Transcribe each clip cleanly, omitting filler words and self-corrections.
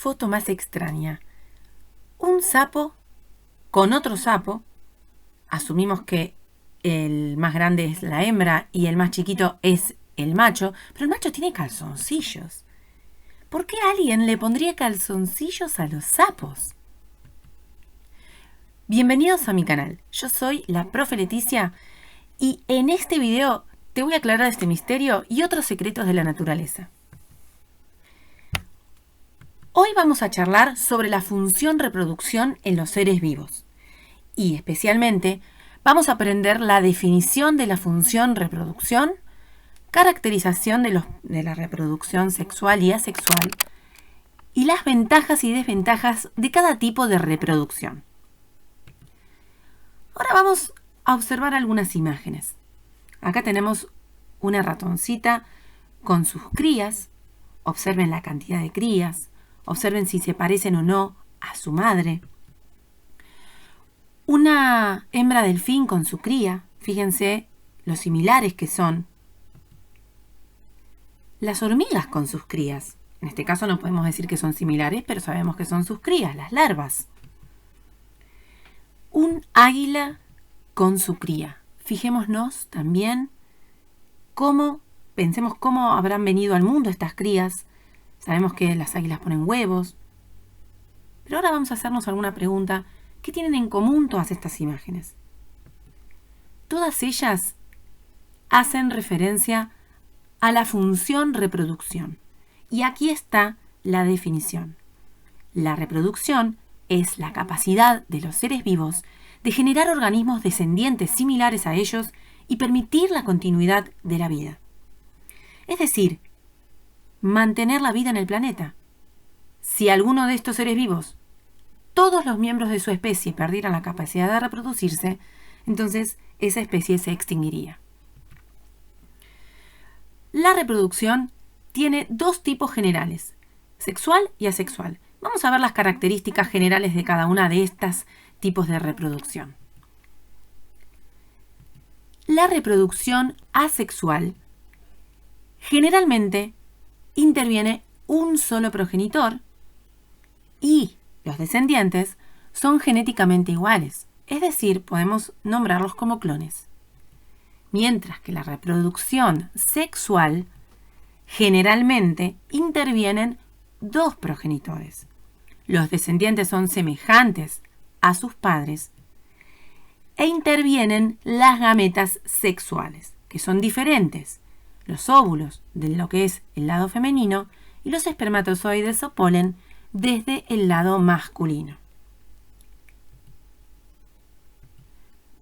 foto más extraña? Un sapo con otro sapo. Asumimos que el más grande es la hembra y el más chiquito es el macho, pero el macho tiene calzoncillos. ¿Por qué alguien le pondría calzoncillos a los sapos? Bienvenidos a mi canal. Yo soy la profe Leticia y en este video te voy a aclarar este misterio y otros secretos de la naturaleza. Hoy vamos a charlar sobre la función reproducción en los seres vivos y especialmente vamos a aprender la definición de la función reproducción, caracterización de la reproducción sexual y asexual y las ventajas y desventajas de cada tipo de reproducción. Ahora vamos a observar algunas imágenes. Acá tenemos una ratoncita con sus crías. Observen la cantidad de crías. Observen si se parecen o no a su madre. Una hembra delfín con su cría. Fíjense lo similares que son. Las hormigas con sus crías. En este caso no podemos decir que son similares, pero sabemos que son sus crías, las larvas. Un águila con su cría. Fijémonos también pensemos cómo habrán venido al mundo estas crías. Sabemos que las águilas ponen huevos. Pero ahora vamos a hacernos alguna pregunta. ¿Qué tienen en común todas estas imágenes? Todas ellas hacen referencia a la función reproducción. Y aquí está la definición. La reproducción es la capacidad de los seres vivos de generar organismos descendientes similares a ellos y permitir la continuidad de la vida. Es decir, mantener la vida en el planeta. Si alguno de estos seres vivos, todos los miembros de su especie perdieran la capacidad de reproducirse, entonces esa especie se extinguiría. La reproducción tiene dos tipos generales, sexual y asexual. Vamos a ver las características generales de cada una de estos tipos de reproducción. La reproducción asexual generalmente interviene un solo progenitor y los descendientes son genéticamente iguales, es decir, podemos nombrarlos como clones. Mientras que la reproducción sexual generalmente intervienen dos progenitores. Los descendientes son semejantes a sus padres e intervienen las gametas sexuales, que son diferentes. Los óvulos de lo que es el lado femenino y los espermatozoides o polen desde el lado masculino.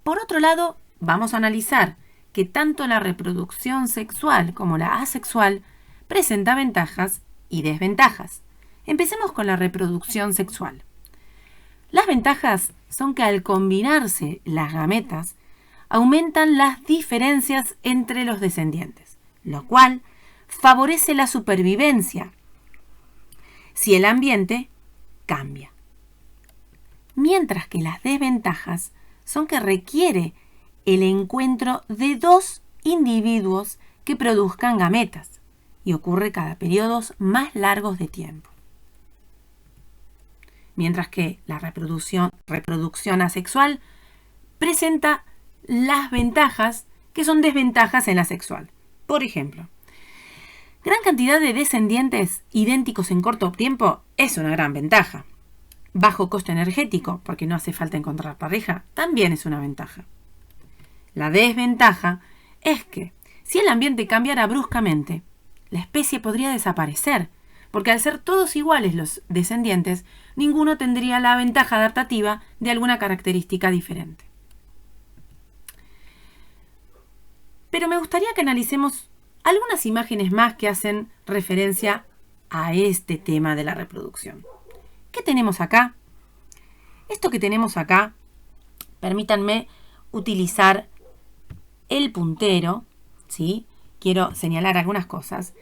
Por otro lado, vamos a analizar que tanto la reproducción sexual como la asexual presenta ventajas y desventajas. Empecemos con la reproducción sexual. Las ventajas son que al combinarse las gametas, aumentan las diferencias entre los descendientes, lo cual favorece la supervivencia si el ambiente cambia. Mientras que las desventajas son que requiere el encuentro de dos individuos que produzcan gametas y ocurre cada periodos más largos de tiempo. Mientras que la reproducción asexual presenta las ventajas que son desventajas en la sexual. Por ejemplo, gran cantidad de descendientes idénticos en corto tiempo es una gran ventaja. Bajo costo energético, porque no hace falta encontrar pareja, también es una ventaja. La desventaja es que si el ambiente cambiara bruscamente, la especie podría desaparecer, porque al ser todos iguales los descendientes, ninguno tendría la ventaja adaptativa de alguna característica diferente. Pero me gustaría que analicemos algunas imágenes más que hacen referencia a este tema de la reproducción. ¿Qué tenemos acá? Esto que tenemos acá, permítanme utilizar el puntero, ¿sí? Quiero señalar algunas cosas.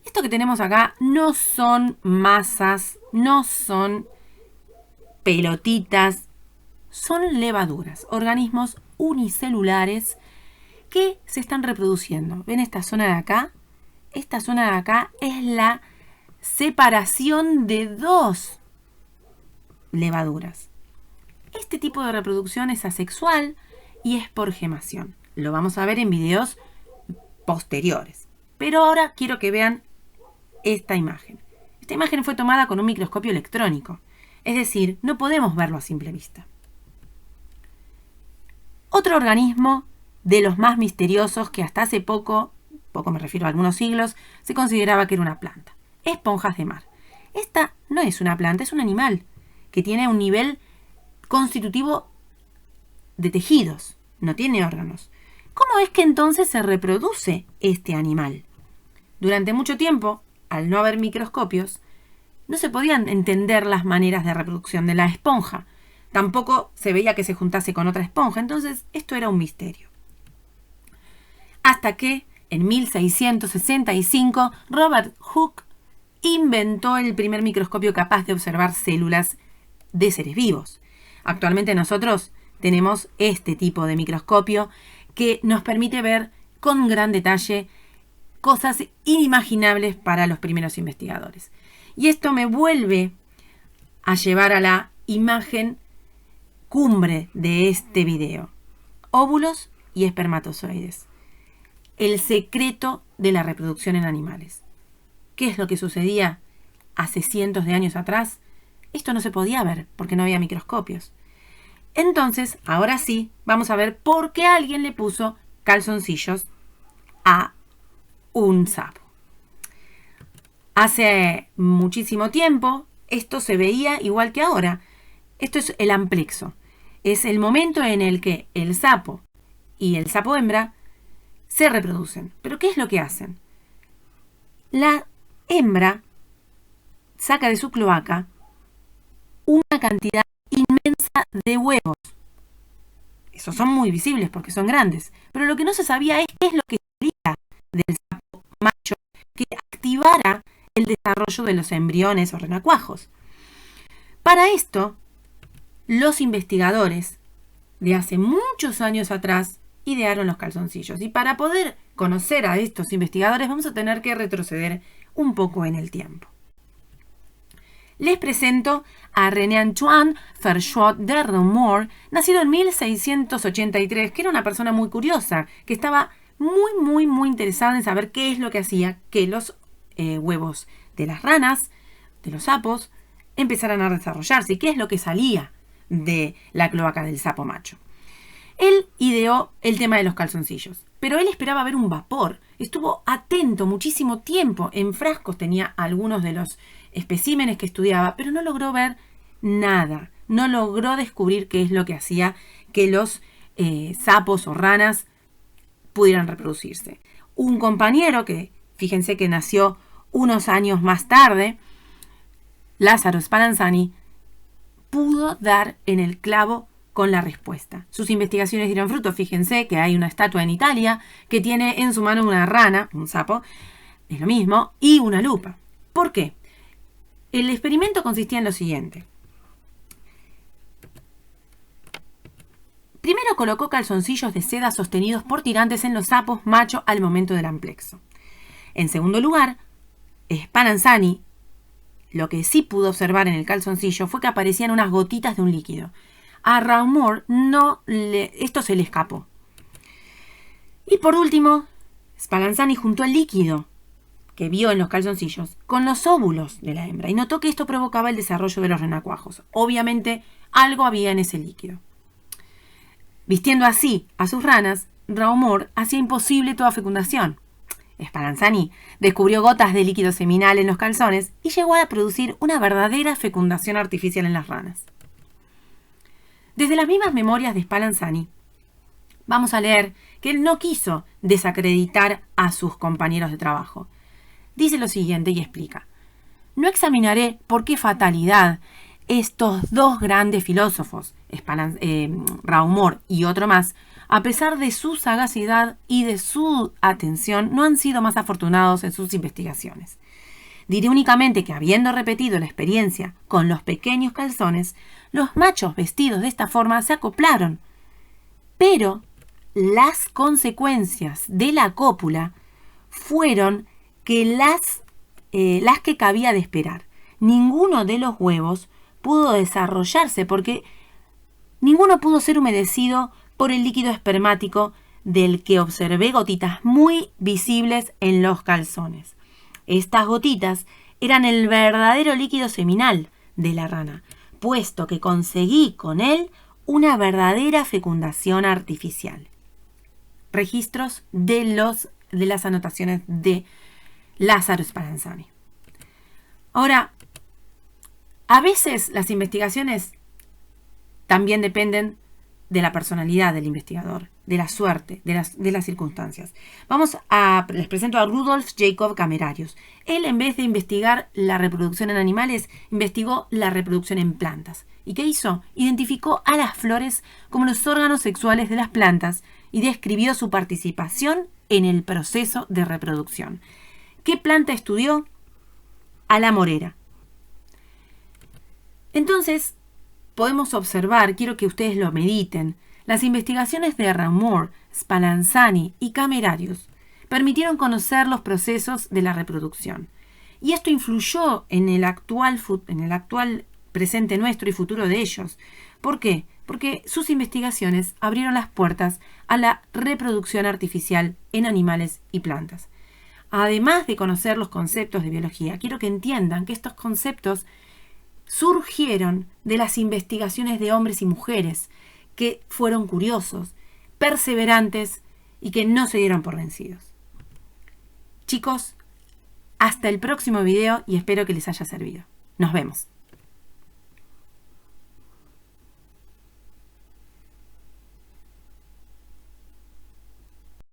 Esto que tenemos acá no son masas, no son pelotitas, son levaduras, organismos unicelulares que se están reproduciendo. ¿Ven esta zona de acá? Esta zona de acá es la separación de 2 levaduras. Este tipo de reproducción es asexual y es por gemación. Lo vamos a ver en videos posteriores. Pero ahora quiero que vean esta imagen. Esta imagen fue tomada con un microscopio electrónico. Es decir, no podemos verlo a simple vista. Otro organismo de los más misteriosos que hasta hace poco me refiero a algunos siglos, se consideraba que era una planta. Esponjas de mar. Esta no es una planta, es un animal que tiene un nivel constitutivo de tejidos, no tiene órganos. ¿Cómo es que entonces se reproduce este animal? Durante mucho tiempo, al no haber microscopios, no se podían entender las maneras de reproducción de la esponja. Tampoco se veía que se juntase con otra esponja, entonces esto era un misterio. Hasta que, en 1665, Robert Hooke inventó el primer microscopio capaz de observar células de seres vivos. Actualmente nosotros tenemos este tipo de microscopio que nos permite ver con gran detalle cosas inimaginables para los primeros investigadores. Y esto me vuelve a llevar a la imagen cumbre de este video. Óvulos y espermatozoides. El secreto de la reproducción en animales. ¿Qué es lo que sucedía hace cientos de años atrás? Esto no se podía ver porque no había microscopios. Entonces, ahora sí, vamos a ver por qué alguien le puso calzoncillos a un sapo. Hace muchísimo tiempo esto se veía igual que ahora. Esto es el amplexo. Es el momento en el que el sapo y el sapo hembra se reproducen. ¿Pero qué es lo que hacen? La hembra saca de su cloaca una cantidad inmensa de huevos. Esos son muy visibles porque son grandes. Pero lo que no se sabía es qué es lo que salía del sapo macho que activara el desarrollo de los embriones o renacuajos. Para esto, los investigadores de hace muchos años atrás idearon los calzoncillos. Y para poder conocer a estos investigadores vamos a tener que retroceder un poco en el tiempo. Les presento a René-Antoine Verschoot de Reaumur, nacido en 1683, que era una persona muy curiosa, que estaba muy interesada en saber qué es lo que hacía que los huevos de las ranas, de los sapos, empezaran a desarrollarse y qué es lo que salía de la cloaca del sapo macho. Él ideó el tema de los calzoncillos, pero él esperaba ver un vapor. Estuvo atento muchísimo tiempo. En frascos tenía algunos de los especímenes que estudiaba, pero no logró ver nada. No logró descubrir qué es lo que hacía que los sapos o ranas pudieran reproducirse. Un compañero que, fíjense que nació unos años más tarde, Lázaro Spallanzani, pudo dar en el clavo con la respuesta. Sus investigaciones dieron fruto. Fíjense que hay una estatua en Italia que tiene en su mano una rana, un sapo, es lo mismo, y una lupa. ¿Por qué? El experimento consistía en lo siguiente. Primero colocó calzoncillos de seda sostenidos por tirantes en los sapos macho al momento del amplexo. En segundo lugar, Spallanzani, lo que sí pudo observar en el calzoncillo fue que aparecían unas gotitas de un líquido. A Reaumur esto se le escapó. Y por último, Spallanzani juntó el líquido que vio en los calzoncillos con los óvulos de la hembra y notó que esto provocaba el desarrollo de los renacuajos. Obviamente, algo había en ese líquido. Vistiendo así a sus ranas, Reaumur hacía imposible toda fecundación. Spallanzani descubrió gotas de líquido seminal en los calzones y llegó a producir una verdadera fecundación artificial en las ranas. Desde las mismas memorias de Spallanzani, vamos a leer que él no quiso desacreditar a sus compañeros de trabajo. Dice lo siguiente y explica: no examinaré por qué fatalidad estos dos grandes filósofos, Reaumur y otro más, a pesar de su sagacidad y de su atención, no han sido más afortunados en sus investigaciones. Diré únicamente que, habiendo repetido la experiencia con los pequeños calzones, los machos vestidos de esta forma se acoplaron. Pero las consecuencias de la cópula fueron que las las que cabía de esperar. Ninguno de los huevos pudo desarrollarse porque ninguno pudo ser humedecido por el líquido espermático del que observé gotitas muy visibles en los calzones. Estas gotitas eran el verdadero líquido seminal de la rana, puesto que conseguí con él una verdadera fecundación artificial. Registros de las anotaciones de Lázaro Spallanzani. Ahora, a veces las investigaciones también dependen de la personalidad del investigador, de la suerte, de las circunstancias. Les presento a Rudolf Jacob Camerarius. Él, en vez de investigar la reproducción en animales, investigó la reproducción en plantas. ¿Y qué hizo? Identificó a las flores como los órganos sexuales de las plantas y describió su participación en el proceso de reproducción. ¿Qué planta estudió? A la morera. Entonces, podemos observar, quiero que ustedes lo mediten, las investigaciones de Raumur, Spallanzani y Camerarius permitieron conocer los procesos de la reproducción. Y esto influyó en el actual presente nuestro y futuro de ellos. ¿Por qué? Porque sus investigaciones abrieron las puertas a la reproducción artificial en animales y plantas. Además de conocer los conceptos de biología, quiero que entiendan que estos conceptos surgieron de las investigaciones de hombres y mujeres que fueron curiosos, perseverantes y que no se dieron por vencidos. Chicos, hasta el próximo video y espero que les haya servido. Nos vemos.